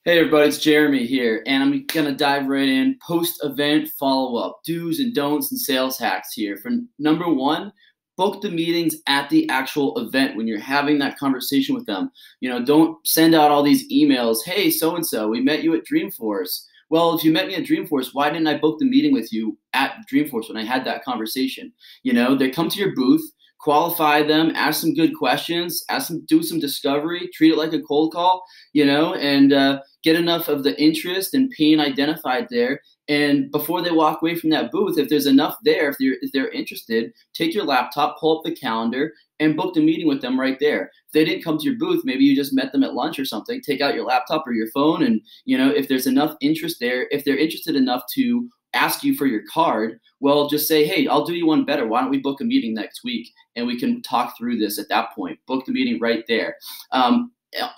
Hey everybody, it's Jeremy here, and I'm gonna dive right in. Post-event follow-up, do's and don'ts and sales hacks here. For number one, book the meetings at the actual event when you're having that conversation with them. Don't send out all these emails. Hey, so and so, we met you at Dreamforce. Well, if you met me at Dreamforce, why didn't I book the meeting with you at Dreamforce when I had that conversation? They come to your booth, qualify them, ask some good questions, ask them, do some discovery, treat it like a cold call, and get enough of the interest and pain identified there. And before they walk away from that booth, if there's enough there, if they're interested, take your laptop, pull up the calendar, and book the meeting with them right there. If they didn't come to your booth, maybe you just met them at lunch or something, take out your laptop or your phone, and if there's enough interest there, if they're interested enough to ask you for your card, well, just say, hey, I'll do you one better. Why don't we book a meeting next week and we can talk through this at that point. Book the meeting right there.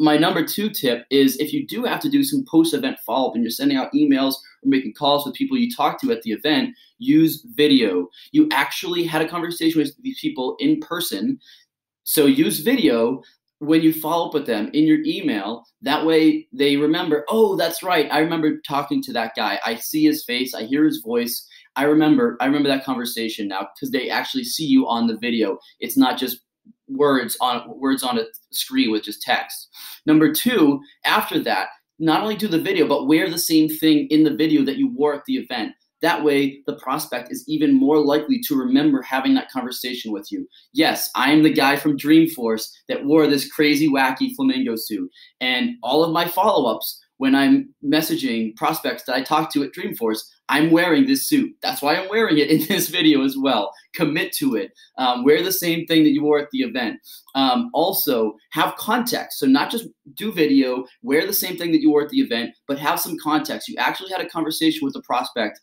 My number two tip is if you do have to do some post-event follow-up and you're sending out emails or making calls with people you talked to at the event, use video. You actually had a conversation with these people in person, so use video when you follow up with them in your email. That way they remember, oh, that's right, I remember talking to that guy. I see his face, I hear his voice. I remember that conversation now because they actually see you on the video. It's not just words on a screen with just text. Number two, after that, not only do the video, but wear the same thing in the video that you wore at the event. That way, the prospect is even more likely to remember having that conversation with you. Yes, I am the guy from Dreamforce that wore this crazy, wacky flamingo suit. And all of my follow-ups, when I'm messaging prospects that I talked to at Dreamforce, I'm wearing this suit. That's why I'm wearing it in this video as well. Commit to it. Wear the same thing that you wore at the event. Also, have context. So not just do video, wear the same thing that you wore at the event, but have some context. You actually had a conversation with the prospect.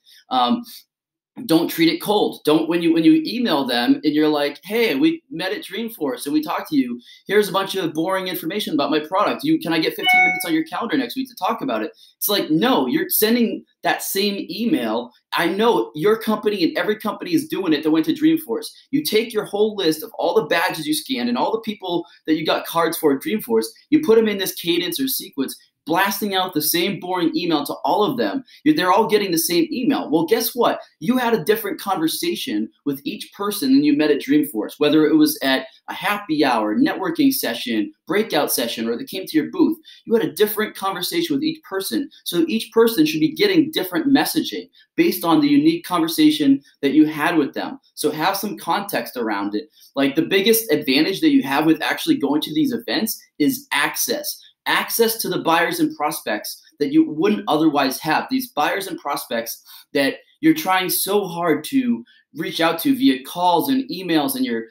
Don't treat it cold. Don't when you email them and you're like, hey, we met at Dreamforce and we talked to you. Here's a bunch of boring information about my product. Can I get 15 minutes on your calendar next week to talk about it? It's like, no, you're sending that same email. I know your company and every company is doing it that went to Dreamforce. You take your whole list of all the badges you scanned and all the people that you got cards for at Dreamforce, you put them in this cadence or sequence, blasting out the same boring email to all of them. They're all getting the same email. Well, guess what? You had a different conversation with each person than you met at Dreamforce, whether it was at a happy hour, networking session, breakout session, or they came to your booth. You had a different conversation with each person. So each person should be getting different messaging based on the unique conversation that you had with them. So have some context around it. Like the biggest advantage that you have with actually going to these events is access. Access to the buyers and prospects that you wouldn't otherwise have. These buyers and prospects that you're trying so hard to reach out to via calls and emails and your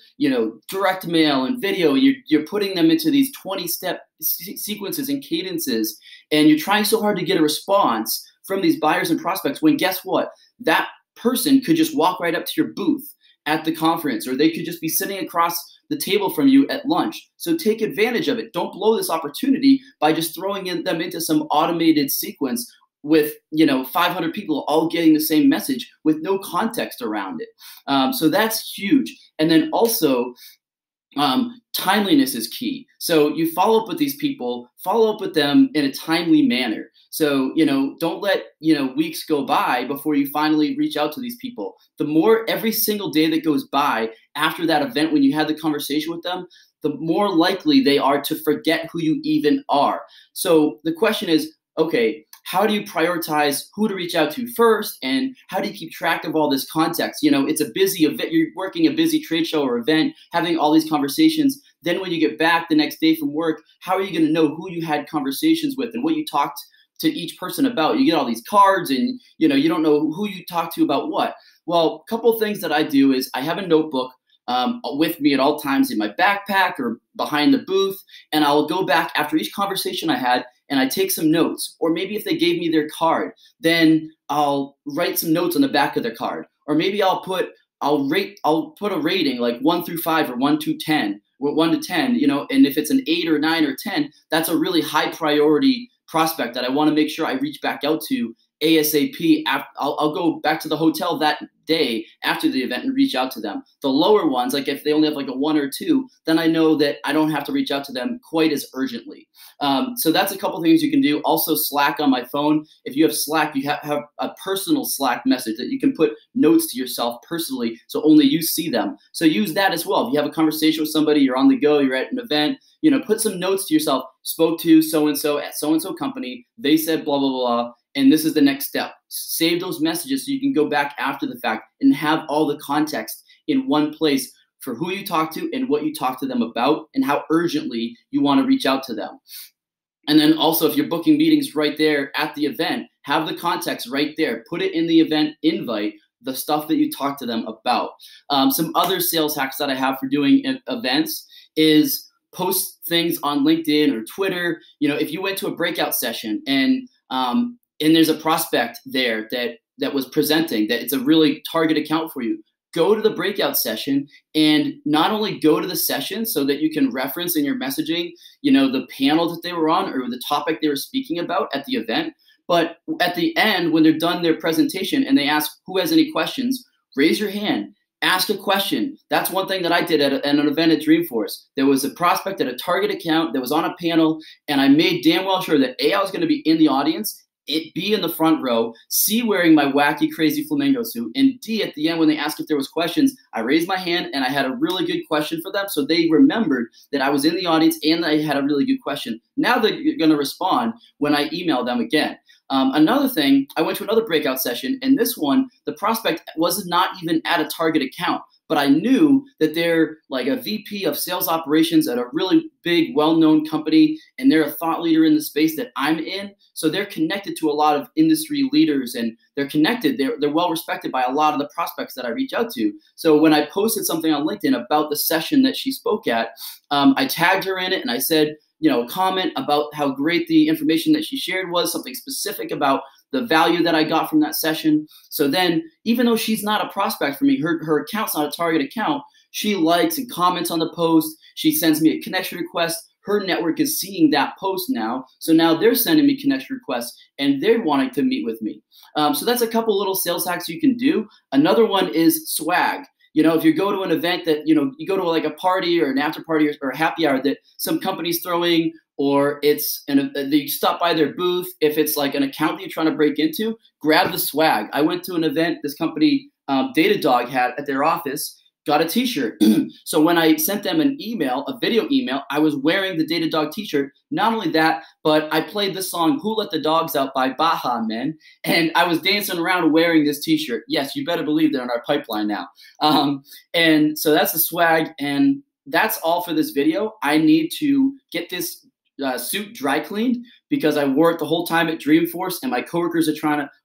direct mail and video. You're putting them into these 20-step sequences and cadences, and you're trying so hard to get a response from these buyers and prospects when guess what? That person could just walk right up to your booth at the conference, or they could just be sitting across the table from you at lunch. So take advantage of it. Don't blow this opportunity by just throwing them into some automated sequence with 500 people all getting the same message with no context around it. So that's huge. And then also, timeliness is key. So you follow up with these people, follow up with them in a timely manner. So, don't let, weeks go by before you finally reach out to these people. The more every single day that goes by after that event, when you had the conversation with them, the more likely they are to forget who you even are. So the question is, okay, how do you prioritize who to reach out to first, and how do you keep track of all this context? It's a busy event. You're working a busy trade show or event, having all these conversations. Then when you get back the next day from work, how are you going to know who you had conversations with and what you talked to each person about? You get all these cards and, you don't know who you talked to about what. Well, a couple of things that I do is I have a notebook with me at all times in my backpack or behind the booth, and I'll go back after each conversation I had and I take some notes. Or maybe if they gave me their card, then I'll write some notes on the back of their card. Or maybe I'll put a rating like 1 through 5 or 1 to 10, or 1 to 10, and if it's an 8 or 9 or 10, that's a really high priority prospect that I want to make sure I reach back out to ASAP. I'll go back to the hotel that day after the event and reach out to them. The lower ones, like if they only have like a 1 or 2, then I know that I don't have to reach out to them quite as urgently. So that's a couple things you can do. Also, Slack on my phone. If you have Slack, you have a personal Slack message that you can put notes to yourself personally, so only you see them. So use that as well. If you have a conversation with somebody, you're on the go, you're at an event, put some notes to yourself. Spoke to so-and-so at so-and-so company. They said blah, blah, blah. And this is the next step. Save those messages so you can go back after the fact and have all the context in one place for who you talk to and what you talk to them about and how urgently you want to reach out to them. And then also, if you're booking meetings right there at the event, have the context right there. Put it in the event invite, the stuff that you talk to them about. Some other sales hacks that I have for doing events is post things on LinkedIn or Twitter. If you went to a breakout session and there's a prospect there that was presenting, that it's a really target account for you, go to the breakout session and not only go to the session so that you can reference in your messaging, the panel that they were on or the topic they were speaking about at the event, but at the end, when they're done their presentation and they ask who has any questions, raise your hand. Ask a question. That's one thing that I did at an event at Dreamforce. There was a prospect at a target account that was on a panel, and I made damn well sure that A, I was going to be in the audience, be in the front row, C, wearing my wacky, crazy flamingo suit, and D, at the end, when they asked if there was questions, I raised my hand and I had a really good question for them, so they remembered that I was in the audience and I had a really good question. Now they're going to respond when I email them again. Another thing, I went to another breakout session, and this one, the prospect was not even at a target account, but I knew that they're like a VP of sales operations at a really big, well-known company, and they're a thought leader in the space that I'm in. So they're connected to a lot of industry leaders, and they're connected. They're well respected by a lot of the prospects that I reach out to. So when I posted something on LinkedIn about the session that she spoke at, I tagged her in it, and I said, comment about how great the information that she shared was, something specific about the value that I got from that session. So then, even though she's not a prospect for me, her account's not a target account, she likes and comments on the post. She sends me a connection request. Her network is seeing that post now. So now they're sending me connection requests and they're wanting to meet with me. So that's a couple little sales hacks you can do. Another one is swag. If you go to an event that, you go to like a party or an after party or a happy hour that some company's throwing, or you stop by their booth, if it's like an account that you're trying to break into, grab the swag. I went to an event this company, Datadog, had at their office, got a t-shirt. So when I sent them an email, a video email, I was wearing the Datadog t-shirt. Not only that, but I played the song Who Let the Dogs Out by Baha Men, and I was dancing around wearing this t-shirt. Yes, you better believe they're in our pipeline now. And so that's the swag, and that's all for this video. I need to get this suit dry cleaned because I wore it the whole time at Dreamforce, and my coworkers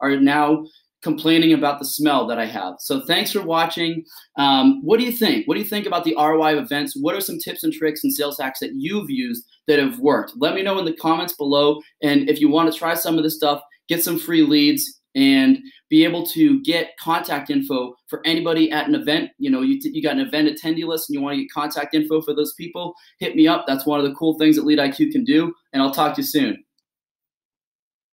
are now complaining about the smell that I have. So thanks for watching. What do you think? What do you think about the ROI of events? What are some tips and tricks and sales hacks that you've used that have worked? Let me know in the comments below. And if you want to try some of this stuff, get some free leads and be able to get contact info for anybody at an event. You got an event attendee list and you want to get contact info for those people, hit me up. That's one of the cool things that LeadIQ can do. And I'll talk to you soon.